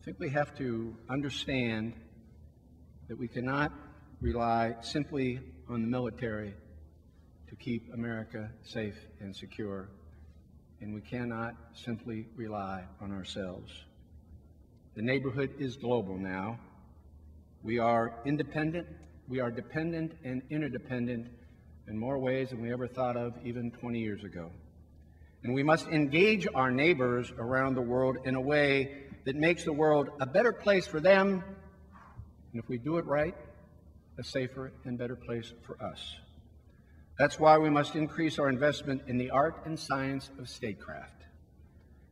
I think we have to understand that we cannot rely simply on the military to keep America safe and secure, and we cannot simply rely on ourselves. The neighborhood is global now. We are independent, we are dependent and interdependent in more ways than we ever thought of even 20 years ago. And we must engage our neighbors around the world in a way that makes the world a better place for them, and if we do it right, a safer and better place for us. That's why we must increase our investment in the art and science of statecraft.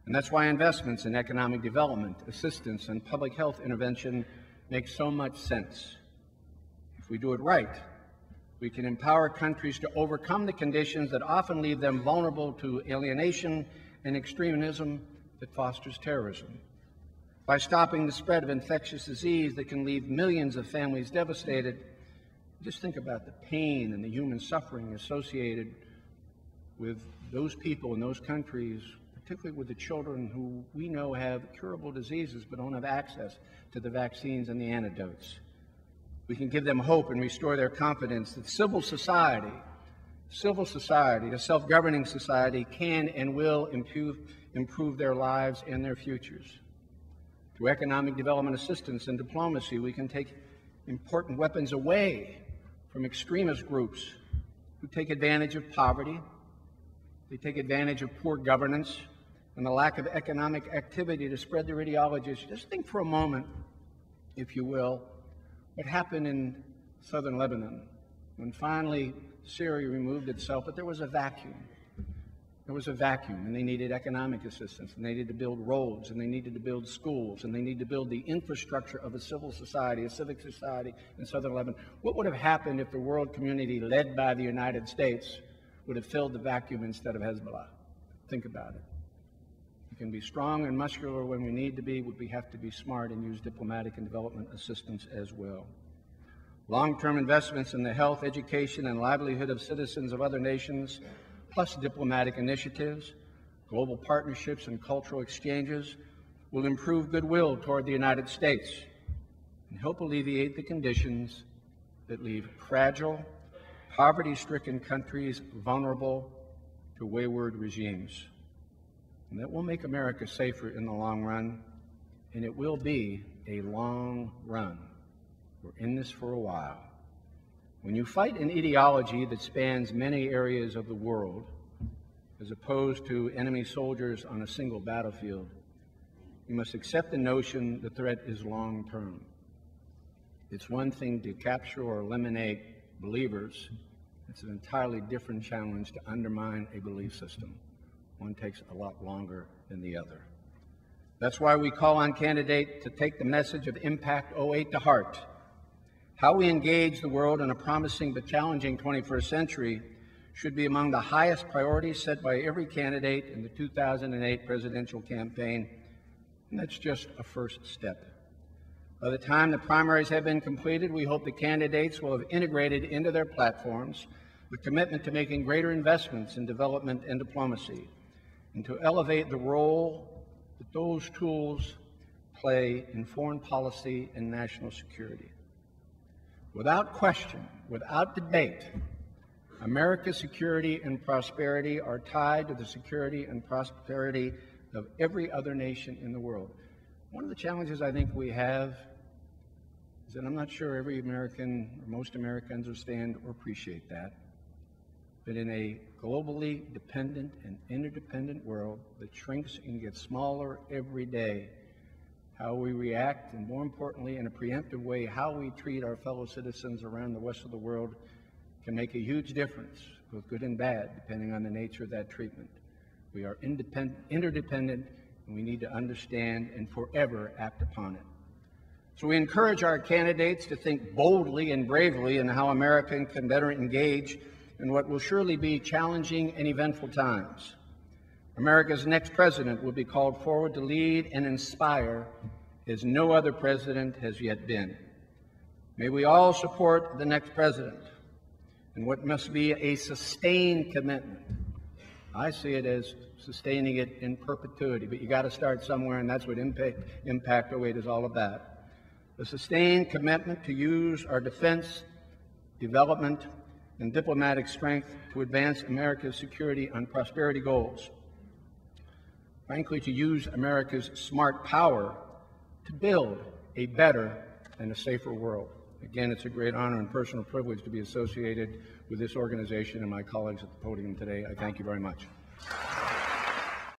And that's why investments in economic development, assistance, and public health intervention make so much sense. If we do it right, we can empower countries to overcome the conditions that often leave them vulnerable to alienation and extremism that fosters terrorism. By stopping the spread of infectious disease that can leave millions of families devastated, just think about the pain and the human suffering associated with those people in those countries, particularly with the children who we know have curable diseases but don't have access to the vaccines and the antidotes. We can give them hope and restore their confidence that civil society, a self-governing society, can and will improve their lives and their futures. Through economic development assistance and diplomacy, we can take important weapons away from extremist groups who take advantage of poverty, they take advantage of poor governance, and the lack of economic activity to spread their ideologies. Just think for a moment, if you will, what happened in southern Lebanon when finally Syria removed itself, but there was a vacuum. There was a vacuum, and they needed economic assistance, and they needed to build roads, and they needed to build schools, and they needed to build the infrastructure of a civil society, a civic society in southern Lebanon. What would have happened if the world community, led by the United States, would have filled the vacuum instead of Hezbollah? Think about it. We can be strong and muscular when we need to be, but we have to be smart and use diplomatic and development assistance as well. Long-term investments in the health, education, and livelihood of citizens of other nations, plus diplomatic initiatives, global partnerships, and cultural exchanges will improve goodwill toward the United States and help alleviate the conditions that leave fragile, poverty-stricken countries vulnerable to wayward regimes. And that will make America safer in the long run, and it will be a long run. We're in this for a while. When you fight an ideology that spans many areas of the world, as opposed to enemy soldiers on a single battlefield, you must accept the notion the threat is long-term. It's one thing to capture or eliminate believers. It's an entirely different challenge to undermine a belief system. One takes a lot longer than the other. That's why we call on candidates to take the message of Impact 08 to heart. How we engage the world in a promising but challenging 21st century should be among the highest priorities set by every candidate in the 2008 presidential campaign, and that's just a first step. By the time the primaries have been completed, we hope the candidates will have integrated into their platforms the commitment to making greater investments in development and diplomacy, and to elevate the role that those tools play in foreign policy and national security. Without question, without debate, America's security and prosperity are tied to the security and prosperity of every other nation in the world. One of the challenges I think we have is that I'm not sure every American or most Americans understand or appreciate that. But in a globally dependent and interdependent world that shrinks and gets smaller every day, how we react, and more importantly, in a preemptive way, how we treat our fellow citizens around the rest of the world can make a huge difference, both good and bad, depending on the nature of that treatment. We are interdependent, and we need to understand and forever act upon it. So we encourage our candidates to think boldly and bravely in how America can better engage in what will surely be challenging and eventful times. America's next president will be called forward to lead and inspire as no other president has yet been. May we all support the next president in what must be a sustained commitment I see it as sustaining it in perpetuity, but you got to start somewhere, and that's what Impact 08 is all about. A sustained commitment to use our defense, development, and diplomatic strength to advance America's security and prosperity goals. Frankly, to use America's smart power to build a better and a safer world. Again, it's a great honor and personal privilege to be associated with this organization and my colleagues at the podium today. I thank you very much.